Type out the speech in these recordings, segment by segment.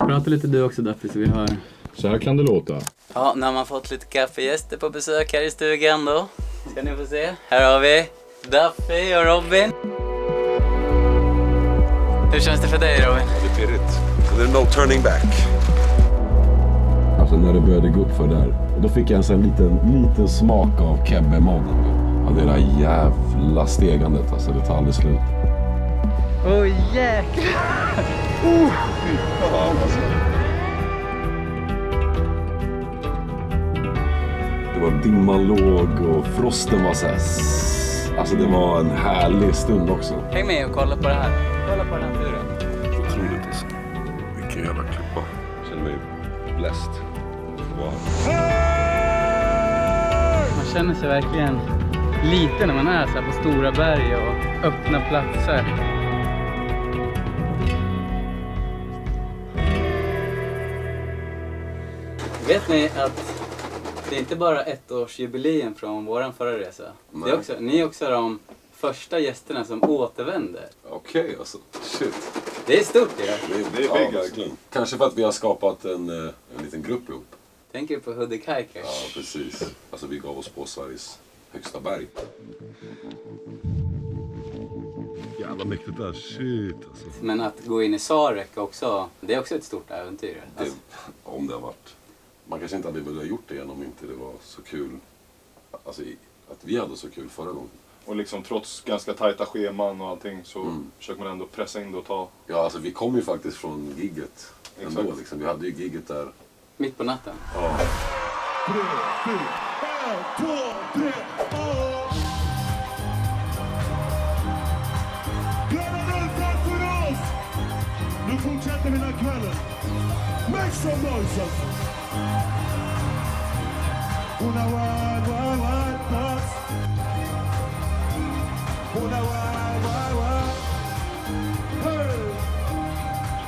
Prata lite du också Duffy så vi hör. Så här kan det låta. Ja, när man fått lite kaffegäster på besök här i stugan då. Ska ni få se. Här har vi Duffy och Robin. Hur känns det för dig Robin? Det är pirrigt. There's no turning back. Alltså när det började gå upp för där. Då fick jag en sån liten smak av Kebbe-mannen. Ja, det där jävla stegandet alltså, det tar aldrig slut. Jäklar! Det var dimman låg och frosten var så här. Alltså det var en härlig stund också. Häng med och kolla på det här. Kolla på den här turen. Otroligt alltså. Vilken jävla klippa. Jag känner mig blessed. Wow. Man känner sig verkligen liten när man är så här på stora berg och öppna platser. Vet ni att det är inte bara ettårsjubileum från våran förra resa. Det är också, ni är också de första gästerna som återvänder. Okej, alltså. Shit. Det är stort det. Det är big verkligen. Kanske för att vi har skapat en liten grupp ihop. Tänker du på Hudik-hikers? Ja, precis. Alltså vi gav oss på Sveriges högsta berg. Jävla mäktigt där. Shit alltså. Men att gå in i Sarek också, det är också ett stort äventyr. Alltså. Om det har varit. Man kanske inte hade velat gjort det igen om inte det var så kul. Alltså att vi hade så kul förra gången. Och liksom trots ganska tajta scheman och allting så försöker man ändå pressa in det och ta. Ja, alltså vi kom ju faktiskt från gigget ändå liksom. Vi hade ju gigget där. Mitt på natten. Ja. 3, 4, 1, 2, 3, nu fortsätter vi den här kvällen. Make some noises. Una wild, wild, wild thoughts. Una wild, wild, wild. Hey.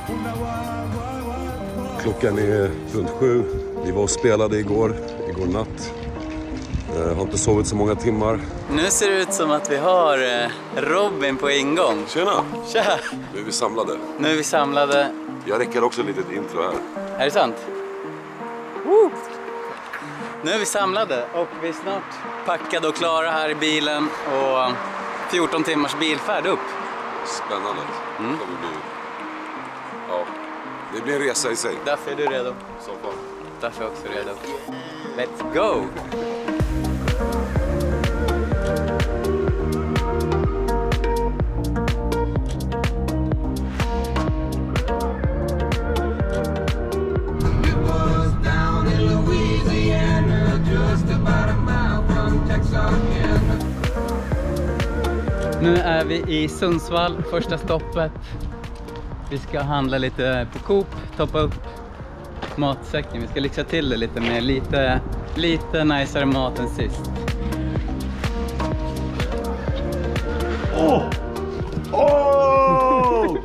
Una wild, wild, wild thoughts. Klockan är runt 7. Vi var och spelade igår natt. Har inte sovit så många timmar. Nu ser det ut som att vi har Robin på ingång. Tjena! Tja! Nu är vi samlade. Nu är vi samlade. Jag räcker också ett litet intro här. Är det sant? Woo! Nu är vi samlade och vi är snart packade och klara här i bilen och 14 timmars bilfärd upp. Spännande. Det kommer bli... Ja, det blir en resa i sig. Därför är du redo. Så fan. Därför är jag också redo. Let's go! Nu är vi i Sundsvall, första stoppet. Vi ska handla lite på Coop, toppa upp matsäcken. Vi ska lyxa till det lite med lite najsare mat än sist.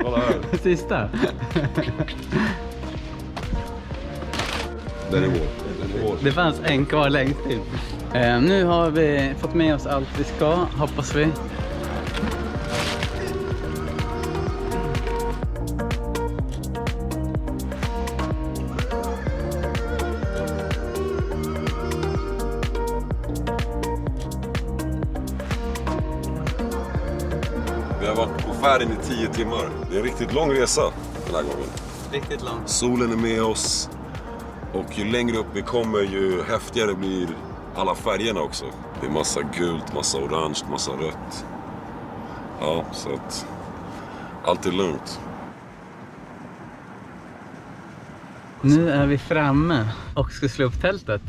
Kolla här. Sista. Den är vår. Det fanns en kvar längst in. Nu har vi fått med oss allt vi ska, hoppas vi. Vi har varit på färden i 10 timmar. Det är en riktigt lång resa den här gången. Riktigt långt. Solen är med oss. Och ju längre upp vi kommer ju häftigare blir alla färgerna också. Det är massa gult, massa orange, massa rött. Ja, så att allt är lugnt. Nu är vi framme och ska slå upp tältet.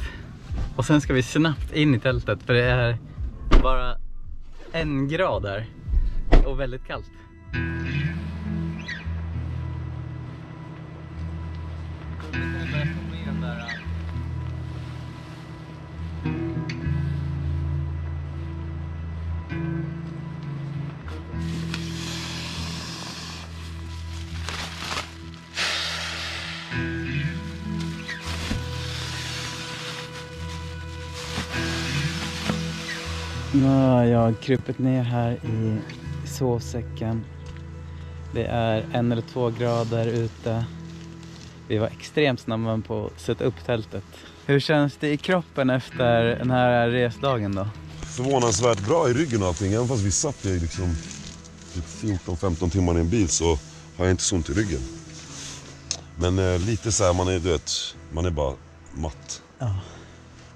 Och sen ska vi snabbt in i tältet för det är bara 1 grad där. Och väldigt kallt. Nu har jag krupit ner här i sovsäcken. Det är 1 eller 2 grader ute. Vi var extremt snabba på att sätta upp tältet. Hur känns det i kroppen efter den här resdagen då? Förvånansvärt bra i ryggen och allting. Även fast vi satt i liksom 14-15 timmar i en bil så har jag inte så ont i ryggen. Men lite så här, man är bara matt. Ja.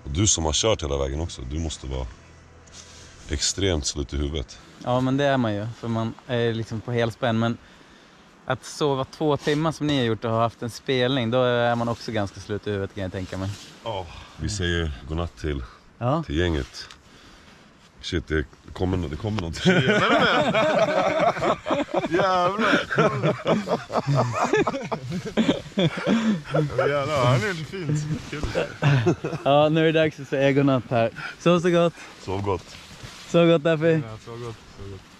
Och du som har kört hela vägen också, du måste vara extremt slut i huvudet. Ja, men det är man ju, för man är liksom på helspänn. Men att sova 2 timmar som ni har gjort och ha haft en spelning, då är man också ganska slut i huvudet, kan jag tänka mig. Ja. Vi säger godnatt till Ja. gänget. Shit, det kommer någonting. Jävlar! Jävlar, han är lite fint. Kul. Ja, nu är det dags att säga godnatt här. Så gott. Sov gott. Så gott, Daffy. Ja, så gott.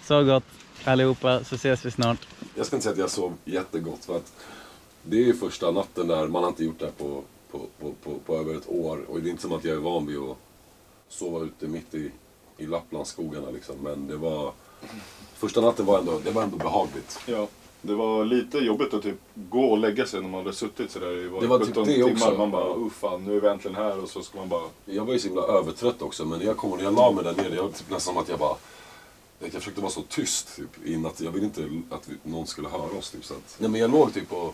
Så gott allihopa, så ses vi snart. Jag ska inte säga att jag sov jättegott, för att det är ju första natten där man har inte gjort det här på över ett år. Och det är inte som att jag är van vid att sova ute mitt i Lapplandsskogarna liksom. Men det var... Första natten var ändå behagligt. Ja, det var lite jobbigt att typ gå och lägga sig när man hade suttit sådär i Det var 17 typ det timmar. också. Man bara, fan, nu är vi äntligen här, och så ska man bara... Jag var ju så himla övertrött också, men när jag la mig där nere, jag var typ nästan som att jag försökte vara så tyst typ, in att jag ville inte att någon skulle höra oss typ, så att... Nej, men jag låg typ på...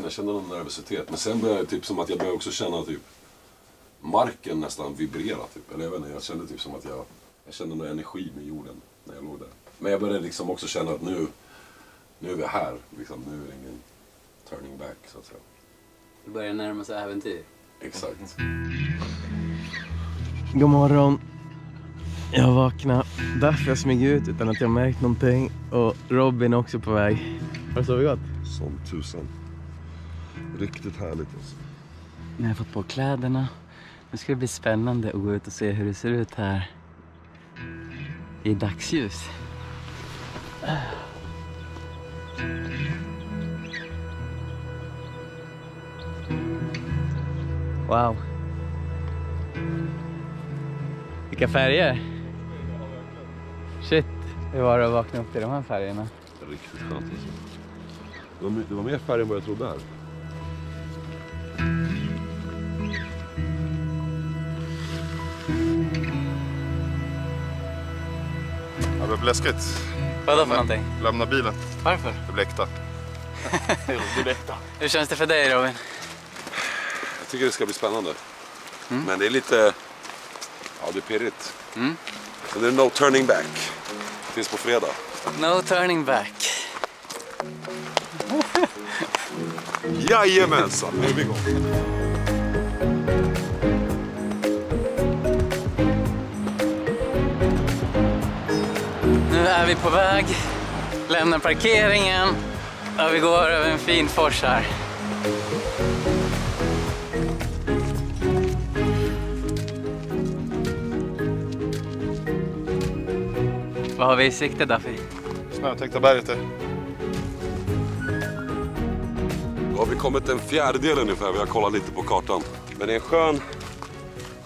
Jag kände någon nervositet, men sen började jag typ som att jag började också känna typ marken nästan vibrera typ. Eller jag vet inte, jag kände typ som att jag kände någon energi med jorden när jag låg där. Men jag började liksom också känna att nu är vi här liksom, nu är det ingen turning back så att säga. Det börjar närma sig äventyr. Exakt. God morgon. Jag vaknade därför jag smyger ut utan att jag märkt någonting. Och Robin är också på väg. Har du sovit gott? Som tusan. Riktigt härligt alltså. Nu har jag fått på kläderna. Nu ska det bli spännande att gå ut och se hur det ser ut här i dagsljus. Wow. Vilka färger. Shit, hur var det att vakna upp i de här färgerna? Riktigt skönt alltså. Det var mer färg än vad jag trodde här. Ja, det var läskigt. Vadå för någonting? Lämna bilen. Varför? Det blev äkta. Hur känns det för dig, Robin? Jag tycker det ska bli spännande. Men det är lite... Ja, det är pirrigt. Men det är no turning back. Tills på fredag. No turning back. Jajamensan, nu är vi igång. Nu är vi på väg. Lämnar parkeringen. Och vi går över en fin fors här. Vad har vi i sikte, Daffy? Snötäckta berget där. Då har vi kommit en fjärdedel ungefär, vi har kollat lite på kartan. Men det är en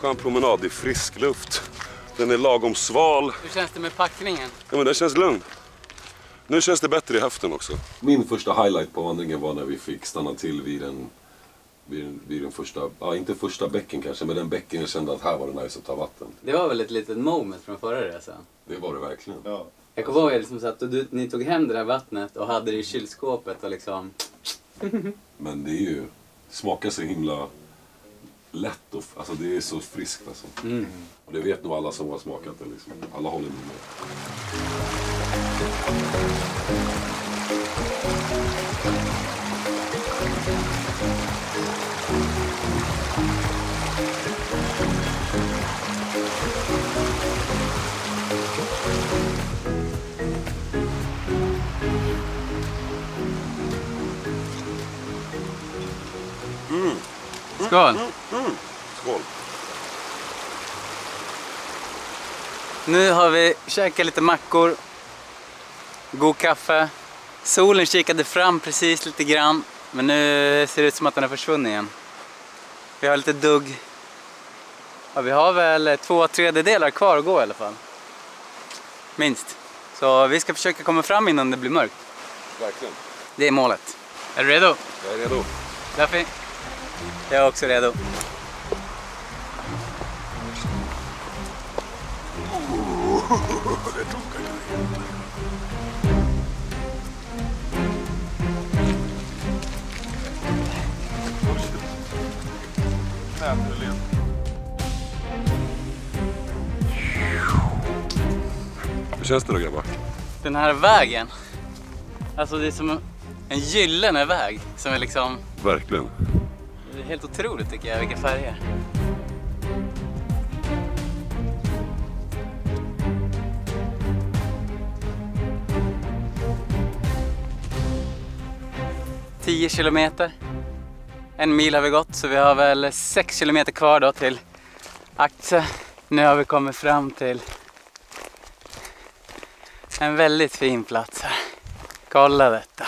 skön promenad i frisk luft. Den är lagom sval. Hur känns det med packningen? Ja, men den känns lugn. Nu känns det bättre i höften också. Min första highlight på vandringen var när vi fick stanna till vid den första, ja inte första bäcken kanske, men den bäcken jag kände att här var det nice att ta vatten. Det var väl ett litet moment från förra resan? Det var det verkligen. Ja. Jag kommer ihåg liksom så att ni tog hem det här vattnet och hade det i kylskåpet och liksom... Men det är ju, det smakar så himla lätt och alltså det är så friskt alltså. Och det vet nog alla som har smakat det liksom. Alla håller med. Skål! Skål! Nu har vi käkat lite mackor, god kaffe. Solen kikade fram precis lite grann, men nu ser det ut som att den har försvunnit igen. Vi har lite dugg. Ja, vi har väl 2/3 kvar att gå i alla fall. Minst. Så vi ska försöka komma fram innan det blir mörkt. Verkligen. Det är målet. Är du redo? Jag är redo. Duffy, jag är också redo. Hur känns det då, grabbar? Den här vägen, alltså det är som en gyllene väg som är liksom... Verkligen. Det är helt otroligt tycker jag, vilka färger. ...10 kilometer. 1 mil har vi gått, så vi har väl 6 kilometer kvar då till Aktse. Nu har vi kommit fram till en väldigt fin plats här. Kolla detta.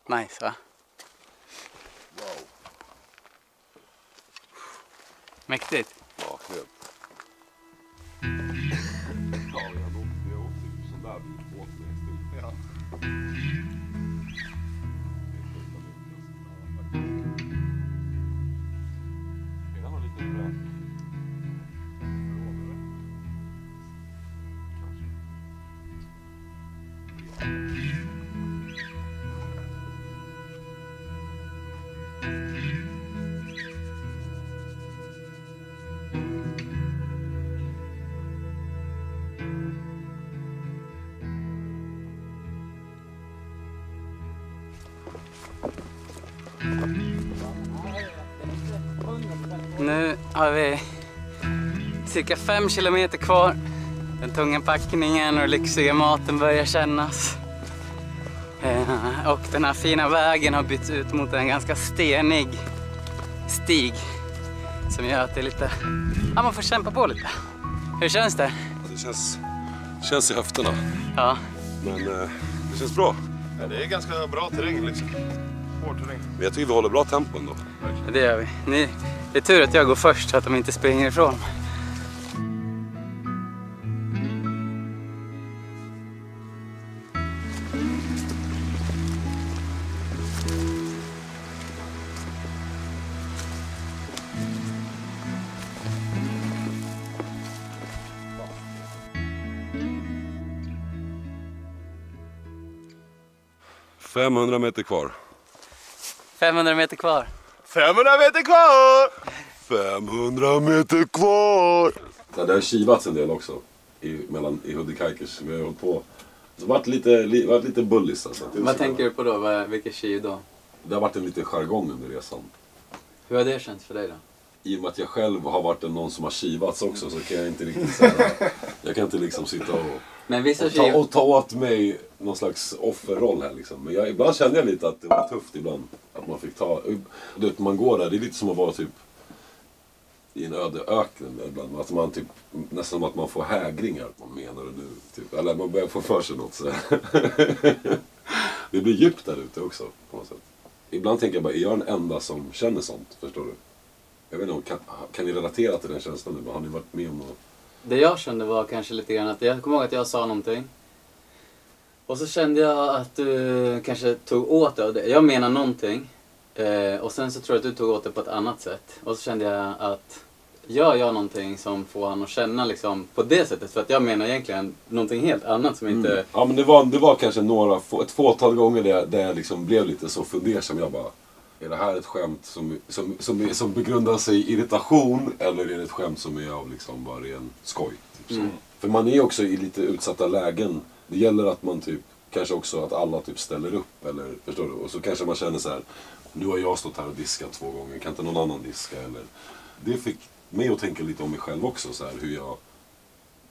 Nice, va? Wow. Mäktigt. Ja, helt. Ja, jag åkte typ sån där båt med. Ja. Nu har vi cirka 5 kilometer kvar. Den tunga packningen och lyxiga maten börjar kännas. Och den här fina vägen har bytts ut mot en ganska stenig stig. Som gör att det är lite... Ja, man får kämpa på lite. Hur känns det? Det känns i höfterna. Ja. Men det känns bra. Ja, det är ganska bra terräng liksom. Hård terräng. Men jag tycker vi håller bra tempo ändå. Det gör vi. Det är tur att jag går först så att de inte springer ifrån. $500 meter kvar. 500 meter kvar. 500 meter kvar! 500 meter kvar! Ja, det har kivats en del också i Hudik-Kaikers. Vi har hållit på. Det har varit lite bullis alltså. Vad tänker du på då? Vilka kiv då? Det har varit en liten jargong under resan. Hur har det känts för dig då? I och med att jag själv har varit någon som har kivats också så kan jag inte riktigt säga. Jag kan inte liksom sitta och ta åt mig någon slags offerroll här liksom. Men ibland kände jag lite att det var tufft ibland. Att man fick ta... Du vet, man går där, det är lite som att vara typ i en öde öken ibland. Att man typ, nästan som att man får hägringar. Vad menar du nu? Typ. Eller man börjar få för sig något så. Det blir djupt där ute också på något sätt. Ibland tänker jag bara, är jag den enda som känner sånt? Förstår du? Jag vet inte, kan ni relatera till den känslan nu? Har ni varit med om något? Det jag kände var kanske lite grann att jag kommer ihåg att jag sa någonting. Och så kände jag att du kanske tog åt det. Jag menar någonting. Och sen så tror jag att du tog åt det på ett annat sätt. Och så kände jag att gör jag någonting som får han att känna liksom på det sättet. För att jag menar egentligen någonting helt annat som inte... Ja, men det var kanske ett fåtal gånger där jag liksom blev lite så fundersam. Jag bara, är det här ett skämt som begrundar sig i irritation? Eller är det ett skämt som är av liksom bara ren skoj? Typ så. För man är också i lite utsatta lägen. Det gäller att man typ, kanske också att alla typ ställer upp. Eller, förstår du? Och så kanske man känner så här, nu har jag stått här och diskat 2 gånger. Kan inte någon annan diska? Eller... Det fick mig att tänka lite om mig själv också. Så här, hur jag...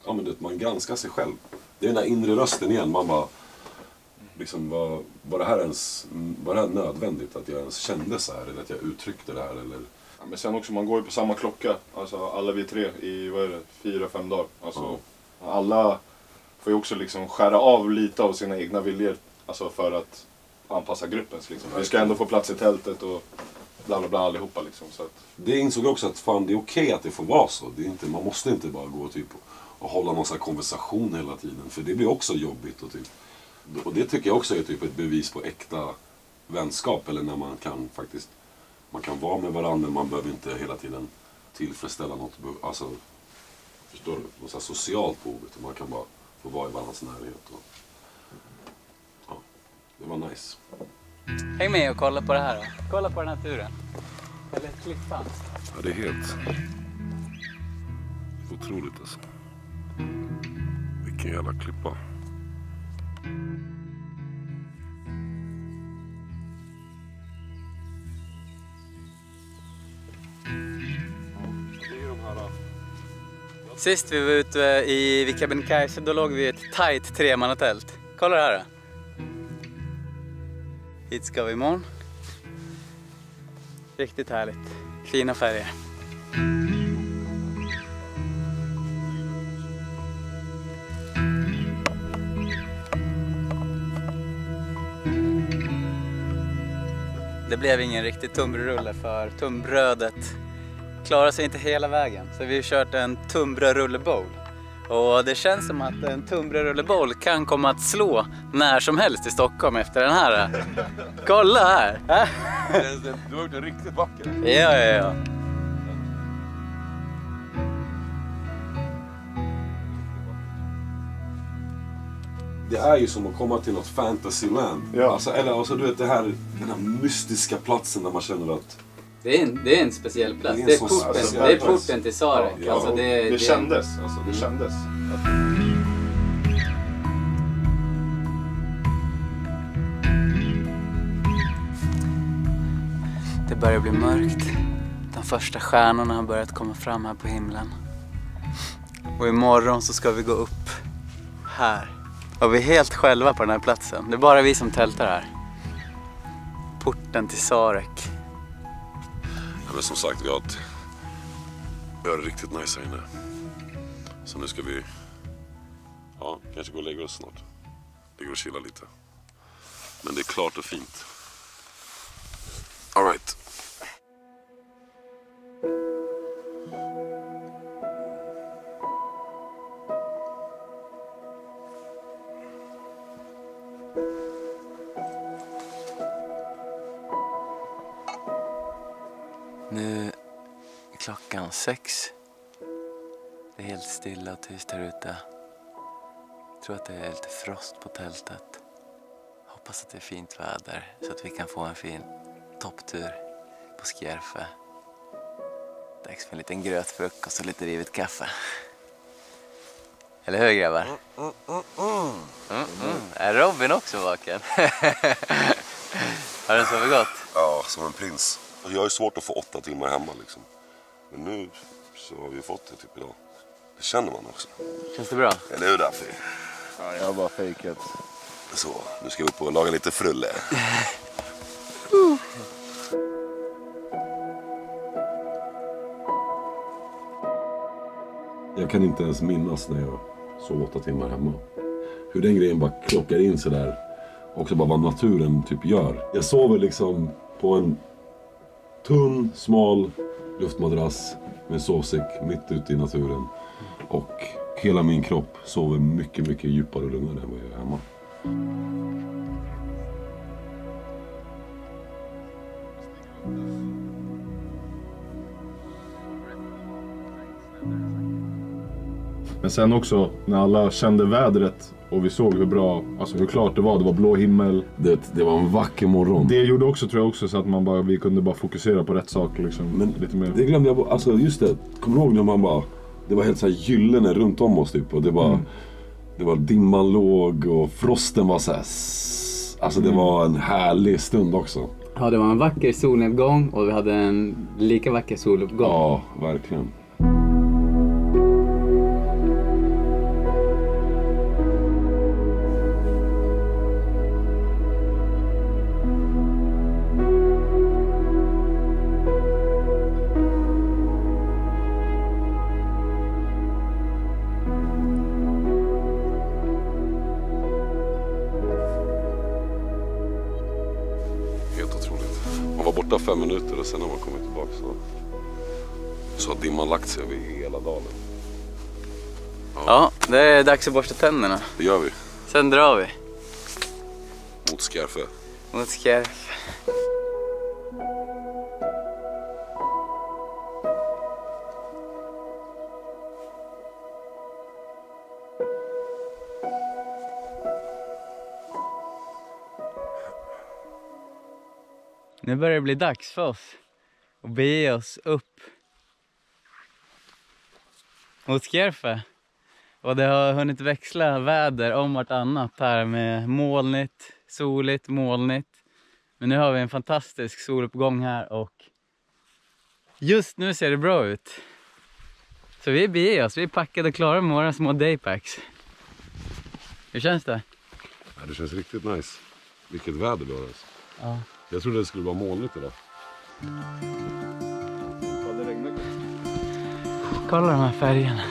Ja, men man granskar sig själv. Det är den där inre rösten igen. Man bara... Liksom, var det här nödvändigt? Att jag ens kände så här? Eller att jag uttryckte det här? Eller... Ja, men sen också, man går ju på samma klocka. Alltså alla vi 3 i, 4-5 dagar. Alltså, alla får ju också liksom skära av lite av sina egna viljor. Alltså för att anpassa gruppens liksom. Vi ska ändå få plats i tältet och bla bla bla allihopa liksom. Så att... Det insåg jag också att fan, det är okej att det får vara så. Det är inte, man måste inte bara gå typ och hålla någon sån här konversation hela tiden. För det blir också jobbigt. Och det tycker jag också är typ ett bevis på äkta vänskap. Eller när man kan faktiskt, man kan vara med varandra, men man behöver inte hela tiden tillfredsställa något, alltså, förstår du? Något så här socialt behov. Man kan bara få vara i varandras närhet. Och, ja, det var nice. Häng med och kolla på det här då. Kolla på den här turen. Eller klippan. Ja, det är helt otroligt alltså. Vilken jävla klippa. Sist vi var ute vid Kebnekaise, då låg vi i ett tight 3-mannatält. Kolla det här då. Hit ska vi imorgon. Riktigt härligt. Fina färger. Det blev ingen riktig tunnbrödsrulle för tunnbrödet klarar sig inte hela vägen. Så vi har kört en tunnbrödsrullebowl. Och det känns som att en tunnbrödsrullebowl kan komma att slå när som helst i Stockholm efter den här. Kolla här! Du har gjort en riktigt vacker. Ja. Det är ju som att komma till något fantasyland. Ja. Alltså, eller alltså, du vet den här mystiska platsen där man känner att Det är en speciell plats. Det Det är är en sån porten, speciell det är plats. porten till Sarek. Ja, Alltså Det kändes, alltså det kändes. Det börjar bli mörkt. De första stjärnorna har börjat komma fram här på himlen. Och imorgon så ska vi gå upp här. Och vi är helt själva på den här platsen. Det är bara vi som tältar här. Porten till Sarek. Ja, men som sagt, vi har det riktigt nice här inne. Så nu ska vi kanske gå och lägga oss snart. Ligga och chilla lite. Men det är klart och fint. All right. Nu är klockan 6. Det är helt stilla och tyst här ute. Jag tror att det är lite frost på tältet. Hoppas att det är fint väder så att vi kan få en fin topptur på Skjerfe. Dags för en liten grötfrukost och lite rivet kaffe. Eller hur grabbar? Är Robin också vaken? Har den sovit gott? Ja, som en prins. Jag är svårt att få 8 timmar hemma liksom. Men nu så har vi fått det typ idag. Det känner man också. Känns det bra? Eller hur därför? Ja, jag har bara fejkat. Så, nu ska vi upp och laga lite frulle. jag kan inte ens minnas när jag sov 8 timmar hemma. Hur den grejen bara klockar in så där. Också bara vad naturen typ gör. Jag sover liksom på en tunn, smal luftmadrass med sovsäck mitt ute i naturen. Och hela min kropp sover mycket, mycket djupare och lugnare än vad jag gör hemma. Men sen också när alla kände vädret och vi såg hur bra, alltså hur klart det var blå himmel. Det var en vacker morgon. Det gjorde också, tror jag också, så att vi kunde bara fokusera på rätt saker liksom. Men lite mer. Det glömde jag, alltså just det, kommer du ihåg när man bara, det var helt så här gyllene runt om oss typ och det var, det var dimman låg och frosten var så här, alltså det var en härlig stund också. Ja, det var en vacker solnedgång och vi hade en lika vacker soluppgång. Ja, verkligen. Helt otroligt. Man var borta 5 minuter och sen när man kommit tillbaka så har dimman lagt sig över hela dalen. Ja, det är dags att borsta tänderna. Det gör vi. Sen drar vi. Mot Skärfe. Mot Skärfe. Nu börjar det bli dags för oss att bege oss upp mot Skärfe. Och det har hunnit växla väder om vartannat här med molnigt, soligt, molnigt. Men nu har vi en fantastisk soluppgång här och just nu ser det bra ut. Så vi beger oss, vi är packade och klara med våra små daypacks. Hur känns det? Ja, det känns riktigt nice. Vilket väder vi har alltså. Ja. Jag trodde det skulle vara molnigt idag. Kolla de här färgerna.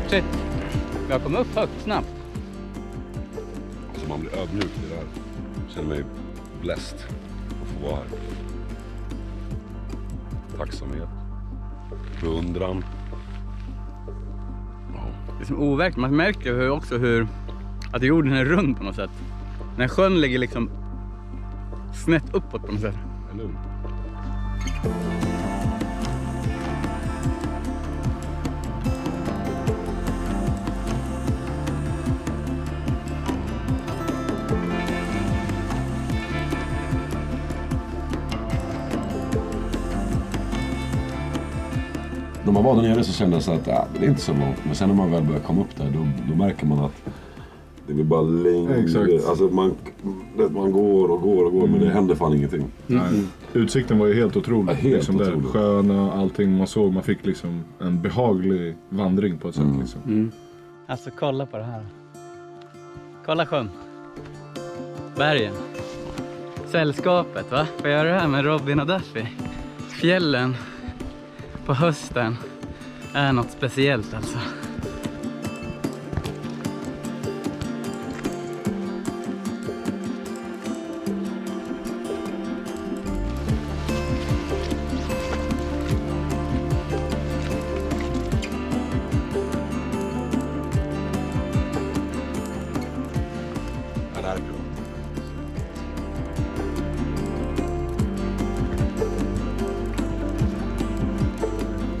Shit. Vi har kommit upp högt snabbt. Alltså man blir ödmjuk i det här. Jag känner mig blessed att få vara här. Tacksamhet. Beundran. Ja. Det är som overkligt. Man märker också hur att jorden är rund på något sätt. När sjön ligger liksom snett uppåt på något sätt. Eller hur? När man var där nere så kändes det att det är inte så långt. Men sen när man väl börjar komma upp där då märker man att det blir bara längre. Exakt. Alltså man går och går men det händer fan ingenting. Nej. Utsikten var ju helt otrolig. Ja, helt liksom otrolig. Där. Sjöarna, allting man såg. Man fick liksom en behaglig vandring på ett sätt. Liksom. Alltså kolla på det här. Kolla sjön. Bergen. Sällskapet, va? Får jag göra det här med Robin och Duffy? Fjällen på hösten är något speciellt alltså. Ja, det här är kul.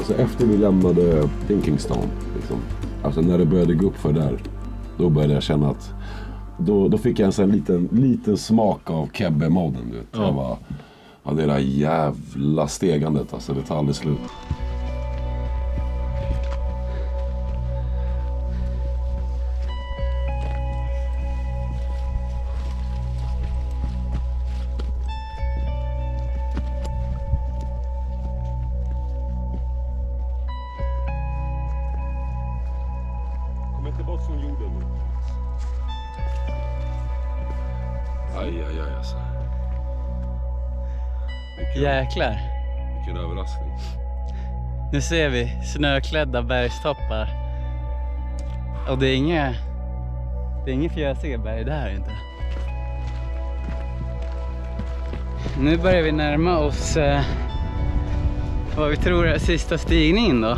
Så efter vi lämnade Pinkingstone, liksom, alltså när det började gå upp för där, då började jag känna att då fick jag en sån liten smak av Kebbe-moden. Ja. Jag bara, ja, det där jävla stegandet, alltså det tar aldrig slut. Inte bort från jorden nu. Aj alltså. Jäklar. Vilken överraskning. Nu ser vi snöklädda bergstoppar. Och det är inga fjösiga berg, det här är inte. Nu börjar vi närma oss vad vi tror är sista stigningen då.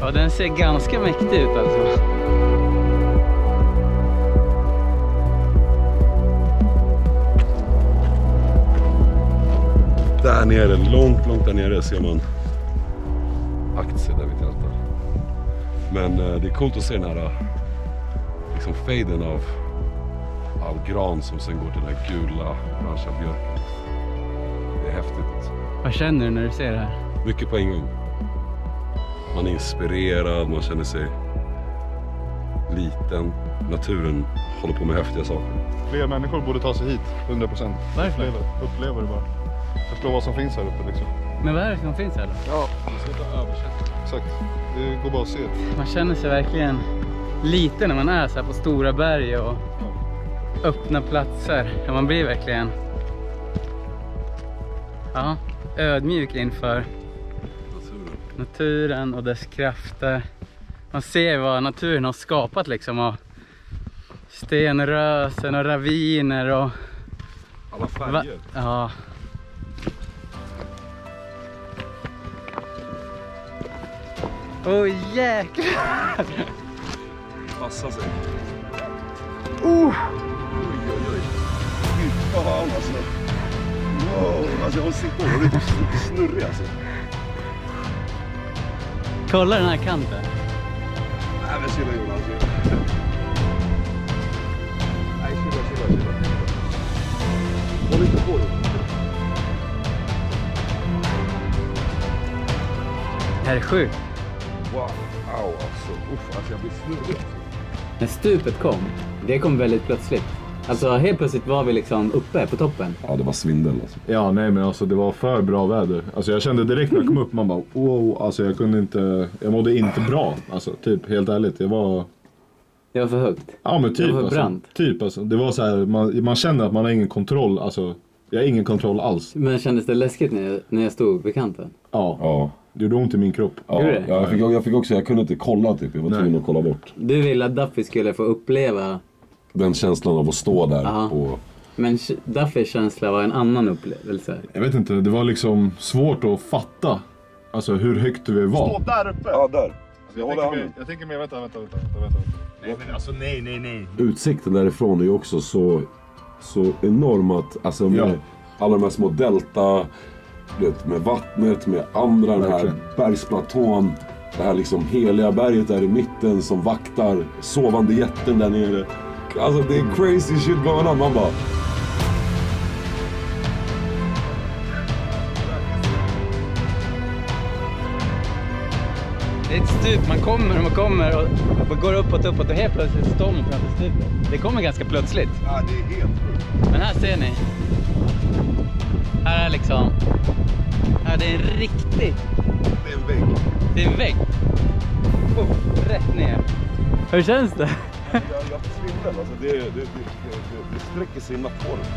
Ja, den ser ganska mäktig ut alltså. Där nere, långt där nere ser man aktier där vi tältar. Men det är coolt att se den här liksom faden av gran som sen går till den här gula orangea björken. Det är häftigt. Vad känner du när du ser det här? Mycket på en gång. Man är inspirerad, man känner sig liten. Naturen håller på med häftiga saker. Fler människor borde ta sig hit, 100%. Varför? Upplever det bara. förstå vad som finns här uppe liksom. Men vad är det som finns här då? Ja, exakt. Det går bara att se. Man känner sig verkligen liten när man är så här på stora berg och öppna platser. Ja, man blir verkligen ödmjuk inför naturen och dess krafter. Man ser vad naturen har skapat liksom, och stenrösen och raviner och Alla färger. ja. Åh jäklar! Passa sig. Oj. Fy fan alltså. Wow, alltså jag måste sitta och det är snurrig alltså. Kolla den här kanten. Nej men chilla Jonas. Nej chilla. Håll inte på det. Det här är sjukt. Wow, alltså. Alltså jag blir snurrig. När stupet kom, det kom väldigt plötsligt. Alltså helt plötsligt var vi liksom uppe på toppen. Ja, det var svindel alltså. Ja, nej men alltså det var för bra väder. Alltså jag kände direkt när jag kom upp, man bara wow, alltså jag mådde inte bra. Alltså typ helt ärligt, Det var för högt. Ja men typ Det var alltså, brant. typ alltså. Det var så här, man känner att man har ingen kontroll, alltså jag har ingen kontroll alls. Men kändes det läskigt när jag stod vid kanten? Ja. Det gjorde ont i min kropp. Ja, Gjorde det? jag fick också, jag kunde inte kolla typ, jag var tvungen att kolla bort. Du ville att Duffy skulle få uppleva, Den känslan av att stå där Aha. och... men Duffys känsla var en annan upplevelse. Jag vet inte, det var liksom svårt att fatta alltså hur högt vi var. Stå där uppe! Ja, där. Jag håller handen. Jag tänker mer, vänta. Nej men alltså nej. Utsikten därifrån är ju också så enorm att, alltså med alla de här små delta, med vattnet, med andra, den här bergsplatån, det här liksom heliga berget där i mitten som vaktar, sovande jätten där nere. Alltså det är crazy shit going on, man bara... Det är ett stup, man kommer och går uppåt och helt plötsligt står man framför stupet. Det kommer ganska plötsligt. Ja, det är helt sjukt. Men här ser ni. Här är liksom... Här det är en riktig... Det är en vägg. Det är en vägg. Rätt ner. Hur känns det? Jag svindlar, alltså det sträcker sig i natthåret.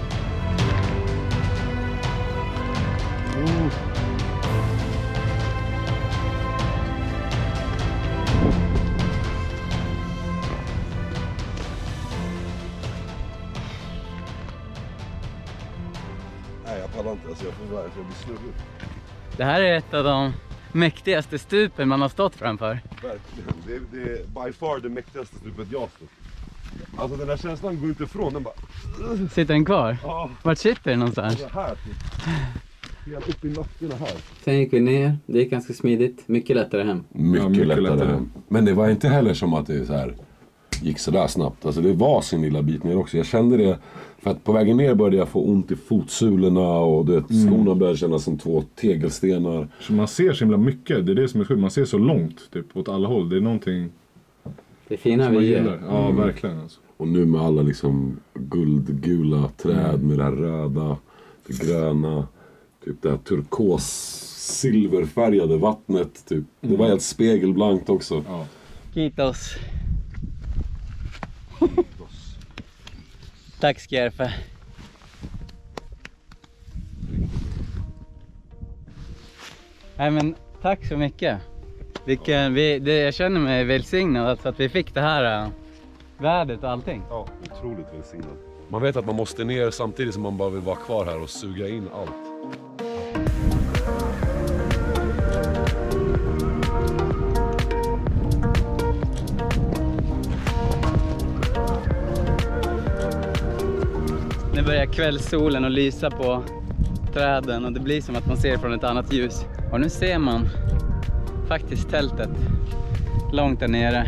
Nej, jag pallar inte, alltså jag blir snurrig. Det här är ett av de mäktigaste stupen man har stått framför. Verkligen, det är by far det mäktigaste stupet jag har stått. Alltså den här känslan går inte ifrån, den bara... Sitter den kvar? Ja. Vart sitter den någonstans? Det här typ. Helt upp i nacken här. Sen gick vi ner, det gick ganska smidigt. Mycket lättare hem. Mycket lättare hem. Men det var inte heller som att det så här gick så där snabbt. Alltså det var sin lilla bit ner också. Jag kände det, för att på vägen ner började jag få ont i fotsulorna och skorna började kännas som 2 tegelstenar. Så man ser så himla mycket, det är det som är sjukt. Man ser så långt typ åt alla håll. Det är någonting Det är fina som man vyer. gillar. Ja, verkligen alltså. Och nu med alla liksom guldgula träd med det här röda, det gröna, typ det här turkos silverfärgade vattnet typ. Det var helt spegelblankt också. Ja. Kiitos. Tack Skärfe. Nej men tack så mycket. Jag känner mig välsignad alltså att vi fick det här vädret och allting. Ja, otroligt välsignad. Man vet att man måste ner samtidigt som man bara vill vara kvar här och suga in allt. Nu börjar kvällssolen att lysa på träden och det blir som att man ser från ett annat ljus. Och nu ser man faktiskt tältet långt där nere.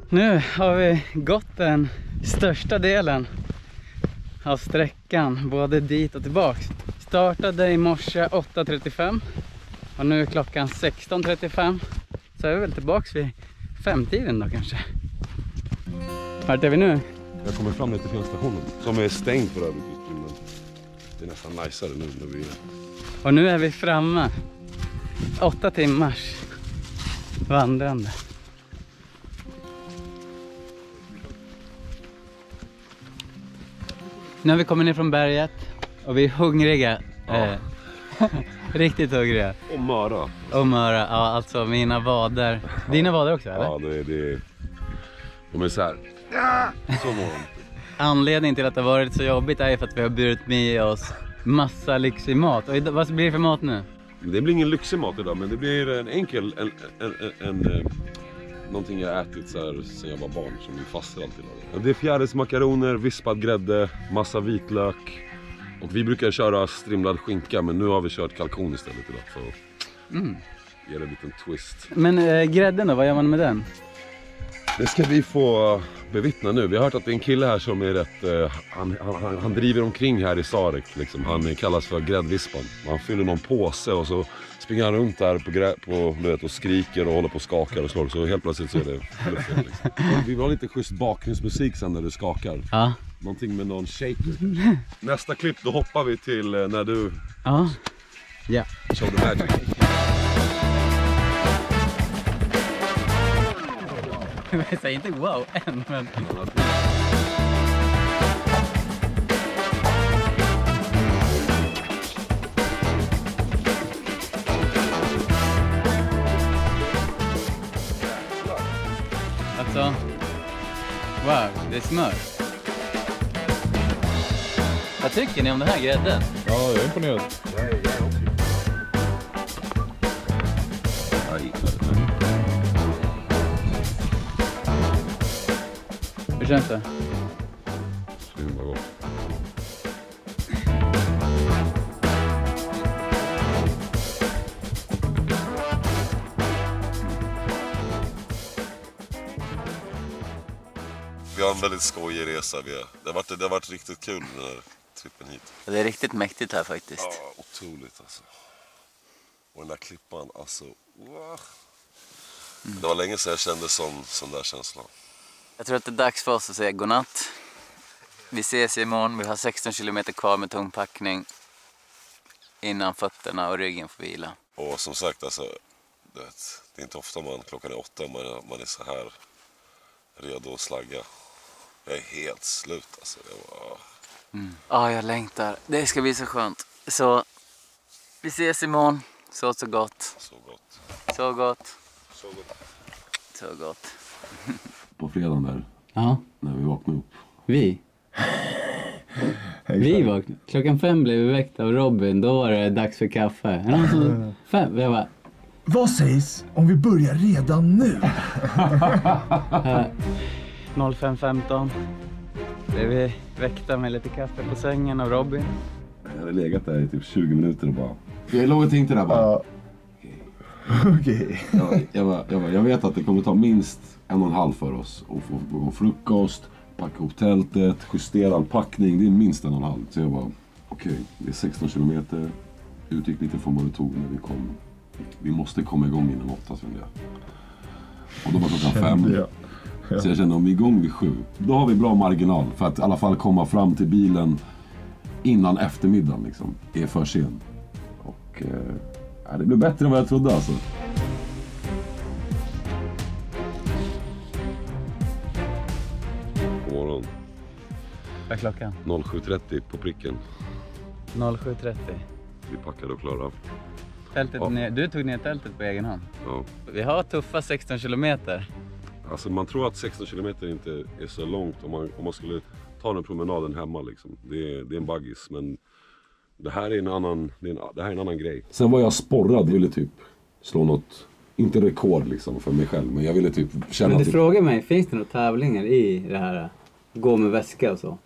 Nu har vi gått den största delen av sträckan, både dit och tillbaks. Startade i morse 8:35 Och nu är klockan 16:35. Så är vi väl tillbaka vid 5-tiden då kanske. Vart är vi nu? Jag kommer fram till fjällstationen. Som är stängd för övrigt. Men det är nästan najsare nu när vi är... Och nu är vi framme. 8 timmars vandrande. Nu har vi kommit ner från berget. Och vi är hungriga. Ja. Riktigt hungriga. Och möra. Och möra, ja alltså mina vader. Dina vader också eller? Ja, de är så här. Så mår de. Anledningen till att det har varit så jobbigt är för att vi har burit med oss massa lyxig mat. Och vad blir det för mat nu? Det blir ingen lyxig mat idag, men det blir en enkel, någonting jag ätit så här sen jag var barn som min faster alltid lagar. Det är fjärilsmakaroner, vispad grädde, massa vitlök. Och vi brukar köra strimlad skinka, men nu har vi kört kalkon istället idag för att ge det en liten twist. Men grädden då, vad gör man med den? Det ska vi få bevittna nu. Vi har hört att det är en kille här som är rätt... Han driver omkring här i Sarek. Liksom. Han kallas för gräddvispan. Man fyller någon påse och så springer han runt där och skriker och håller på och skakar och slår. Så helt plötsligt så är det fluffigt. Liksom. Vi vill ha lite schysst bakgrundsmusik sen när du skakar. Ja. Någonting med någon shaker. Nästa klipp då hoppar vi till när du... Ja. Ja. Show the magic. Jag säger inte wow än, men... Alltså... Wow, det är smör. Vad tycker ni om den här grädden? Ja, jag är imponerad. Hur känns det? Så himla gott. Vi har en väldigt skojig resa. Det har varit riktigt kul den här trippen hit. Det är riktigt mäktigt här faktiskt. Ja, otroligt alltså. Och den där klippan, alltså. Wow. Det var länge sedan jag kände sån där känsla. Jag tror att det är dags för oss att säga godnatt. Vi ses imorgon, vi har 16 kilometer kvar med tung packning. Innan fötterna och ryggen får vila. Och som sagt, alltså, det är inte ofta klockan är 8 man är så här redo att slagga. Jag är helt slut alltså. Jag längtar. Det ska bli så skönt. Så vi ses imorgon. Så gott. Så gott. Så gott. Så gott. Så gott. På fredagen där, Ja. när vi vaknade upp. Vi vaknade. Klockan 5 blev vi väckt av Robin. Då var det dags för kaffe. Är det någon som... 5? Jag bara... Vad sägs om vi börjar redan nu? 05:15 blev vi väckta med lite kaffe på sängen av Robin. Jag hade legat där i typ 20 minuter och bara... Jag låg och tänkte där bara... Okej. Jag vet att det kommer ta minst 1,5 för oss. Och få frukost, packa ihop tältet, justera all packning. Det är minst 1,5. Så jag bara, okej, det är 16 kilometer. Utgick lite från vad det tog när vi kom. Vi måste komma igång innan 8, kände jag. Och då var klockan 5. Så jag kände om vi är igång vid 7. Då har vi bra marginal för att i alla fall komma fram till bilen innan eftermiddagen liksom. Är för sen. Och det blir bättre än vad jag trodde alltså. God morgon. Vad är klockan? 07:30 på pricken. 07:30. Vi packade och klara. Tältet ner. Du tog ner tältet på egen hand. Ja. Vi har tuffa 16 kilometer. Alltså man tror att 16 kilometer inte är så långt om man skulle ta den promenaden hemma liksom. Det är en baggis, men det här är en annan grej. Sen var jag sporrad, ville typ slå något, inte rekord liksom för mig själv, men jag ville typ känna... Men du typ... frågar mig, finns det några tävlingar i det här? Gå med väska och så?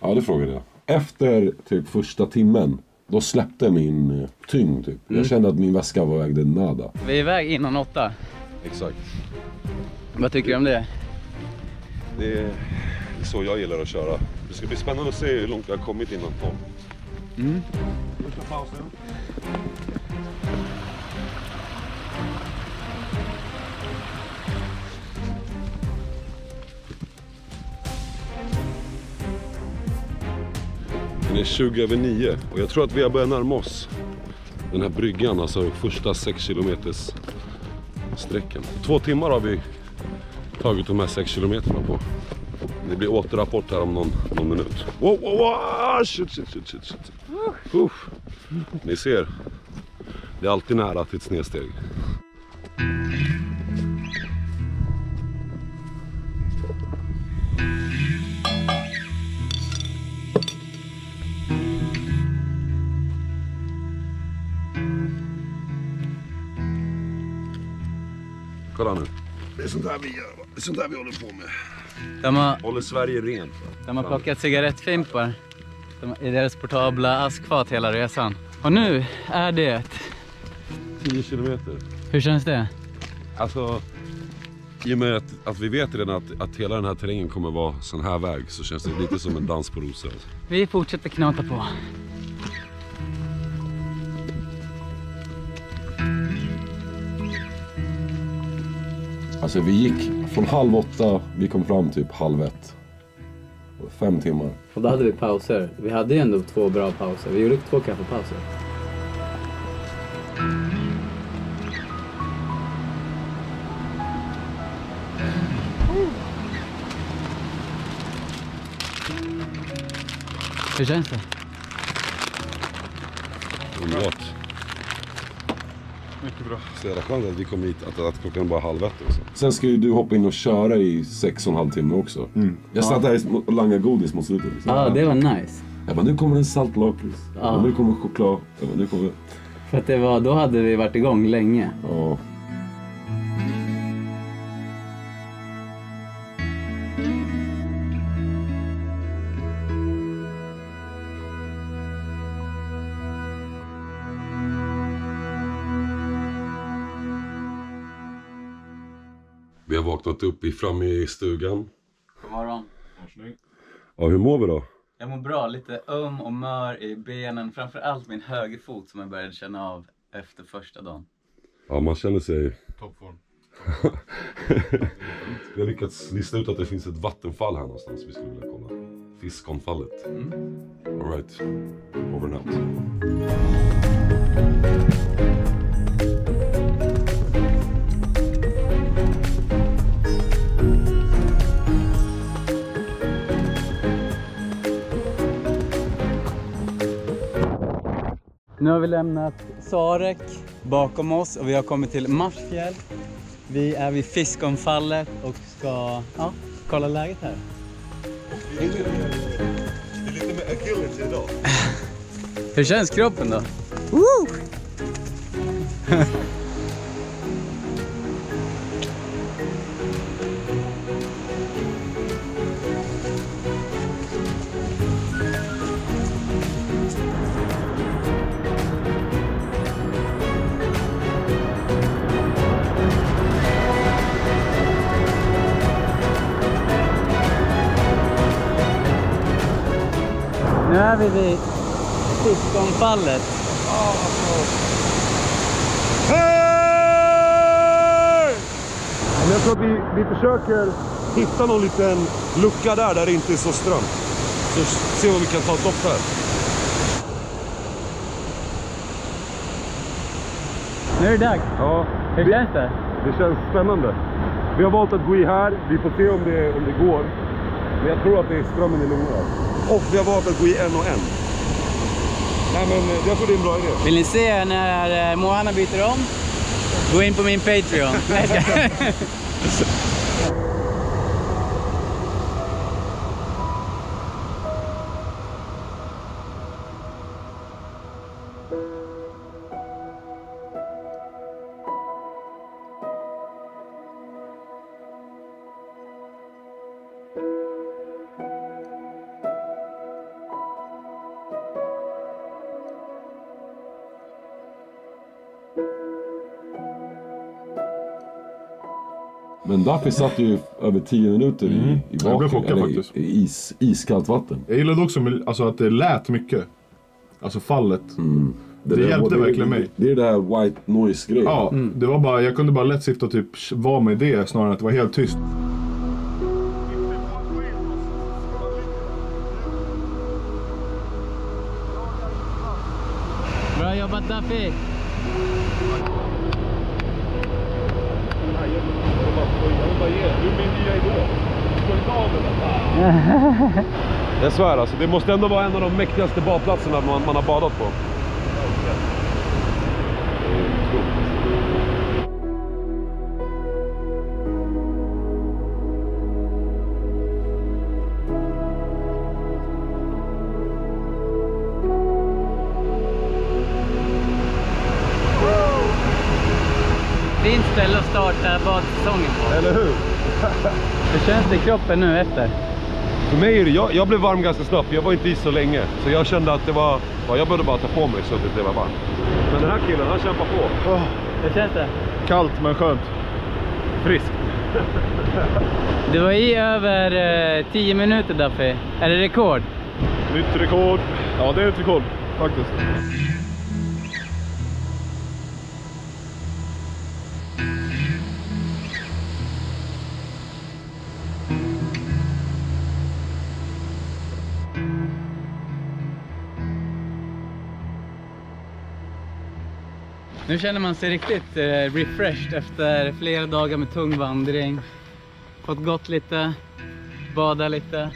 Ja, det frågade jag. Efter typ första timmen, då släppte min tyngd typ. Jag kände att min väska vägde nada. Vi är iväg innan 8. Exakt. Vad tycker du om det? Det är så jag gillar att köra. Det ska bli spännande att se hur långt vi har kommit innan 12. Mm. Första pausen. Klockan är 20:09 och jag tror att vi har börjat närma oss den här bryggan, alltså första 6 kilometers sträckan. 2 timmar har vi tagit de här 6 kilometerna på. Det blir återrapport här om någon minut. Wow, wow, wow. Shit. Ni ser, det är alltid nära till ett snedsteg. Kolla nu. Det är sånt här vi gör, va? Det är sånt här vi håller på med. Håller Sverige rent, va? De har plockat cigarettfimpar i deras portabla askfat hela resan. Och nu är det 10 kilometer. Hur känns det? Alltså, i och med att vi vet redan att hela den här terrängen kommer vara sån här väg, så känns det lite som en dans på rosor. Alltså. Vi fortsätter knata på. Alltså vi gick från 7:30, vi kom fram typ 7:30. 5 timmar. Och då hade vi pauser. Vi hade ju ändå 2 bra pauser. Vi gjorde 2 kaffepauser. Hur känns det? Underbart. Mycket bra. Så jävla skönt att vi kom hit, att klockan bara 7:30 också. Sen ska ju du hoppa in och köra i 6,5 timmar också. Jag satt där och langade godis mot slutet. Ja, det var nice. Jag bara, nu kommer en saltlakrits. Ja. Nu kommer choklad. Jag bara, nu kommer... För att då hade vi varit igång länge. Ja. Vi har vaknat upp framme i stugan. God morgon. Ja, hur mår vi då? Jag mår bra, lite öm och mör i benen. Framförallt min högerfot som jag började känna av efter första dagen. Ja, man känner sig... Toppform. Vi har lyckats lista ut att det finns ett vattenfall här någonstans vi skulle vilja kolla. Fiskonfallet. All right, over and out. Nu har vi lämnat Sarek bakom oss och vi har kommit till Marsfjäll. Vi är vid Fiskonfallet och ska kolla läget här. Det är lite med agility idag. Hur känns kroppen då? Nu är vi vid Fiskonfallet. Hej! Jag tror att vi försöker hitta någon liten lucka där det inte är så strömt. Så se om vi kan ta ett dopp här. Nu är det dags. Ja, Hur känns det? det känns spännande. Vi har valt att gå i här. Vi får se om det går. Men jag tror att det är strömmen i lugnar. Och vi har valt att gå i en och en. Nej, men jag tror det är en bra idé. Vill ni se när Moana byter om? Gå in på min Patreon. Men Duffy satt ju över 10 minuter i vaken, eller i iskallt vatten. Jag gillade också alltså, att det lät mycket. Alltså fallet. Det hjälpte verkligen mig. Det är det här white noise-grejen. Ja, det var bara, jag kunde bara lätt sitta och typ vara med det snarare än att det var helt tyst. jobbat Duffy! Du är min nya idol. Slå inte av den där. Jag svär alltså, det måste ändå vara en av de mäktigaste badplatserna man har badat på. Fint ställe att starta badsäsongen på. Eller hur? Hur känns det i kroppen nu efter? För mig är det, jag blev varm ganska snabbt, jag var inte i så länge. Så jag kände att det var, jag behövde bara ta på mig så att det var varmt. Men den här killen, han kämpar på. Hur känns det? Kallt men skönt. Friskt. Du var i över 10 minuter Duffy. Är det rekord? Nytt rekord. Ja, det är ett rekord faktiskt. Nu känner man sig riktigt refreshed efter flera dagar med tung vandring. Fått gått lite, bada lite.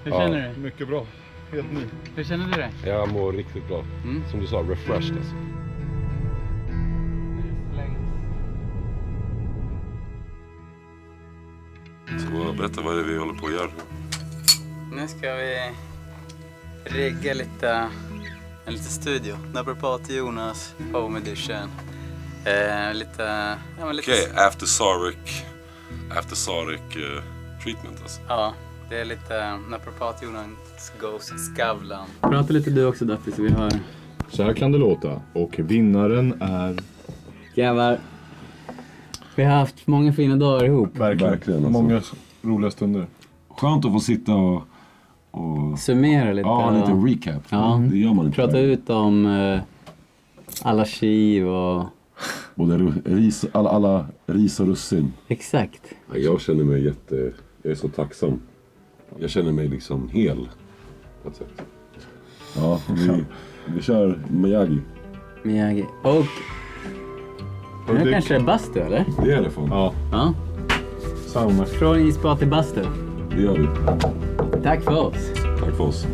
Hur känner du? Mycket bra. Helt ny. Hur känner du det? Jag mår riktigt bra. Som du sa, refreshed alltså. Så berätta, vad är det vi håller på att göra? Nu ska vi rigga lite, en liten studio. Naprapat Jonas, home edition. Lite... Okej, after Sarek treatment alltså. Ja, det är lite Naprapat Jonas goes Skavlan. Prata lite du också Duffy så vi hör. Så här kan det låta. Och vinnaren är... Grabbar, vi har haft många fina dagar ihop. Verkligen alltså. Många roliga stunder. Skönt att få sitta och Summera lite. ja, lite recap. Ja, Det gör man inte. prata ut om alla skiv och... Både alla ris och russin. Exakt. Ja, jag känner mig jag är så tacksam. Jag känner mig liksom hel. På ett sätt. Ja, vi kör Miyagi. Och... Nu kanske det är bastu eller? Det är det fan. Ja, Ja. sauna. Från isbad till bastu. Det gör vi. Tack för oss. Tack för oss.